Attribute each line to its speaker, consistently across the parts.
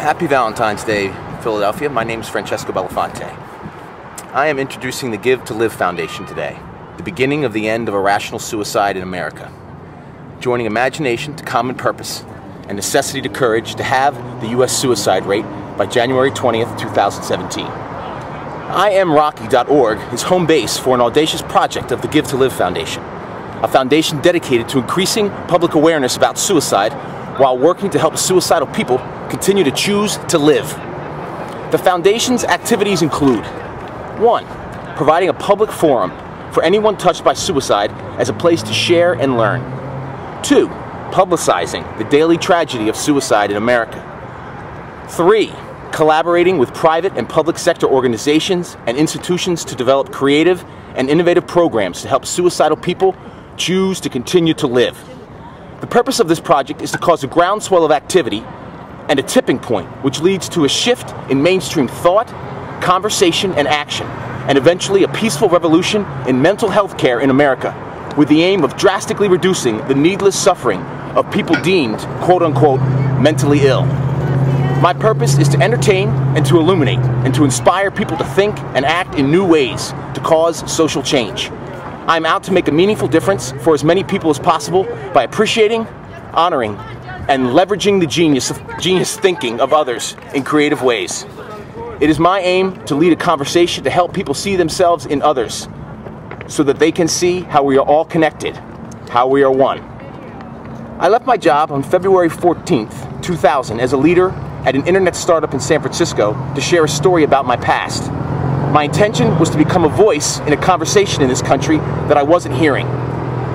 Speaker 1: Happy Valentine's Day, Philadelphia. My name is Francesco Belafonte. I am introducing the Give to Live Foundation today, the beginning of the end of irrational suicide in America, joining imagination to common purpose and necessity to courage to halve the U.S. suicide rate by January 20th, 2017. IamRocky.org is home base for an audacious project of the Give to Live Foundation, a foundation dedicated to increasing public awareness about suicide while working to help suicidal people continue to choose to live. The foundation's activities include 1. Providing a public forum for anyone touched by suicide as a place to share and learn. 2. Publicizing the daily tragedy of suicide in America. 3. Collaborating with private and public sector organizations and institutions to develop creative and innovative programs to help suicidal people choose to continue to live. The purpose of this project is to cause a groundswell of activity and a tipping point which leads to a shift in mainstream thought, conversation, and action, and eventually a peaceful revolution in mental health care in America, with the aim of drastically reducing the needless suffering of people deemed, quote-unquote, mentally ill. My purpose is to entertain and to illuminate and to inspire people to think and act in new ways to cause social change. I'm out to make a meaningful difference for as many people as possible by appreciating, honoring, and leveraging the genius thinking of others in creative ways. It is my aim to lead a conversation to help people see themselves in others so that they can see how we are all connected, how we are one. I left my job on February 14th, 2000 as a leader at an internet startup in San Francisco to share a story about my past. My intention was to become a voice in a conversation in this country that I wasn't hearing.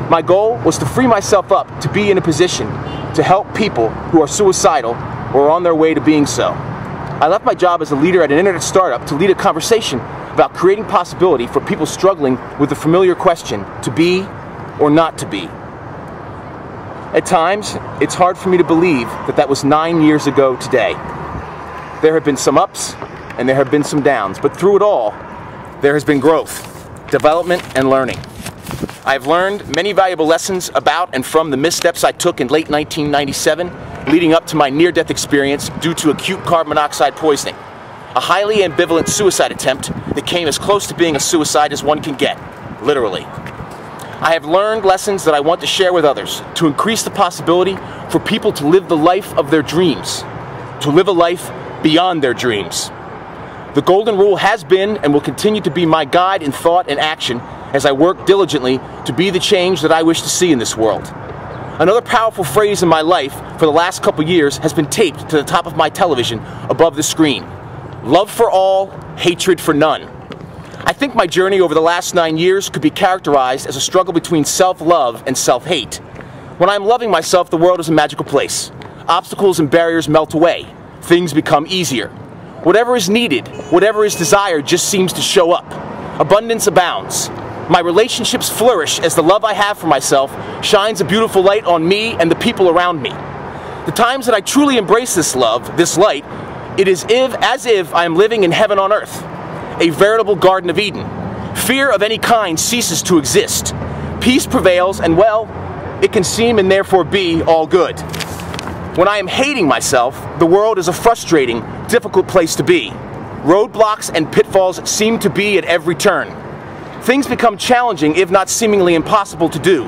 Speaker 1: My goal was to free myself up to be in a position to help people who are suicidal or on their way to being so. I left my job as a leader at an internet startup to lead a conversation about creating possibility for people struggling with the familiar question, to be or not to be. At times, it's hard for me to believe that that was 9 years ago today. There have been some ups and there have been some downs, but through it all, there has been growth, development, and learning. I've learned many valuable lessons about and from the missteps I took in late 1997, leading up to my near-death experience due to acute carbon monoxide poisoning, a highly ambivalent suicide attempt that came as close to being a suicide as one can get, literally. I have learned lessons that I want to share with others to increase the possibility for people to live the life of their dreams, to live a life beyond their dreams. The Golden Rule has been and will continue to be my guide in thought and action as I work diligently to be the change that I wish to see in this world. Another powerful phrase in my life for the last couple years has been taped to the top of my television above the screen. Love for all, hatred for none. I think my journey over the last 9 years could be characterized as a struggle between self-love and self-hate. When I'm loving myself, the world is a magical place. Obstacles and barriers melt away. Things become easier. Whatever is needed, whatever is desired just seems to show up. Abundance abounds. My relationships flourish as the love I have for myself shines a beautiful light on me and the people around me. The times that I truly embrace this love, this light, it is as if I am living in heaven on earth, a veritable Garden of Eden. Fear of any kind ceases to exist. Peace prevails, and well, it can seem and therefore be all good. When I am hating myself, the world is a frustrating, difficult place to be. Roadblocks and pitfalls seem to be at every turn. Things become challenging, if not seemingly impossible to do.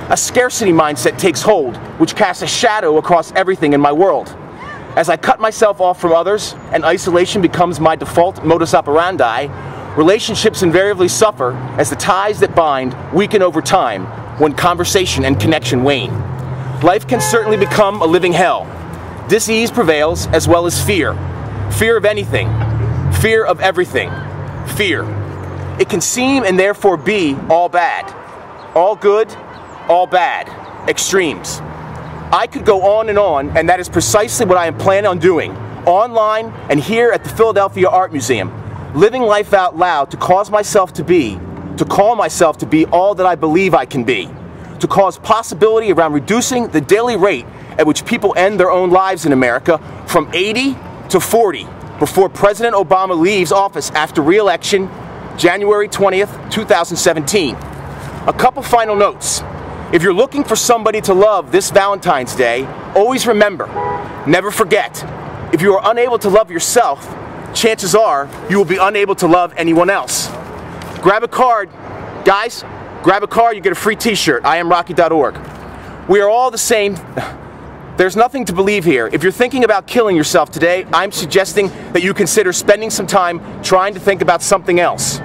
Speaker 1: A scarcity mindset takes hold, which casts a shadow across everything in my world. As I cut myself off from others, and isolation becomes my default modus operandi, relationships invariably suffer as the ties that bind weaken over time when conversation and connection wane. Life can certainly become a living hell. Dis-ease prevails as well as fear. Fear of anything. Fear of everything. Fear. It can seem and therefore be all bad. All good, all bad. Extremes. I could go on, and that is precisely what I am planning on doing, online and here at the Philadelphia Art Museum, living life out loud to call myself to be all that I believe I can be, to cause possibility around reducing the daily rate at which people end their own lives in America from 80 to 40 before President Obama leaves office after re-election January 20th, 2017. A couple final notes. If you're looking for somebody to love this Valentine's Day, always remember, never forget, if you are unable to love yourself, chances are you will be unable to love anyone else. Grab a card. Guys, grab a card, you get a free t-shirt, IamRocky.org. We are all the same. There's nothing to believe here. If you're thinking about killing yourself today, I'm suggesting that you consider spending some time trying to think about something else.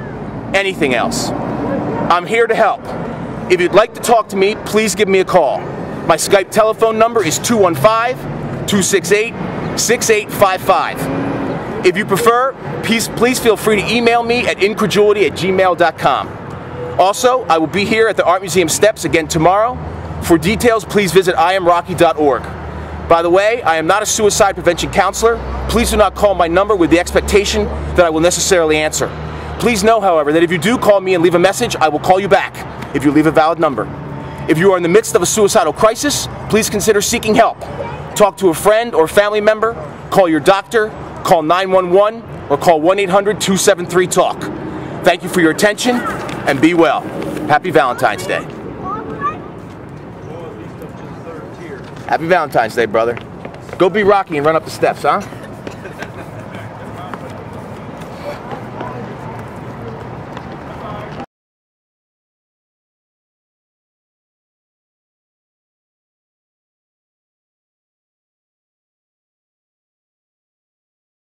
Speaker 1: Anything else. I'm here to help. If you'd like to talk to me, please give me a call. My Skype telephone number is 215-268-6855. If you prefer, please feel free to email me at incredulity@gmail.com. Also, I will be here at the Art Museum steps again tomorrow. For details, please visit IamRocky.org. By the way, I am not a suicide prevention counselor. Please do not call my number with the expectation that I will necessarily answer. Please know, however, that if you do call me and leave a message, I will call you back if you leave a valid number. If you are in the midst of a suicidal crisis, please consider seeking help. Talk to a friend or family member, call your doctor, call 911, or call 1-800-273-TALK. Thank you for your attention, and be well. Happy Valentine's Day. Happy Valentine's Day, brother. Go be Rocky and run up the steps, huh?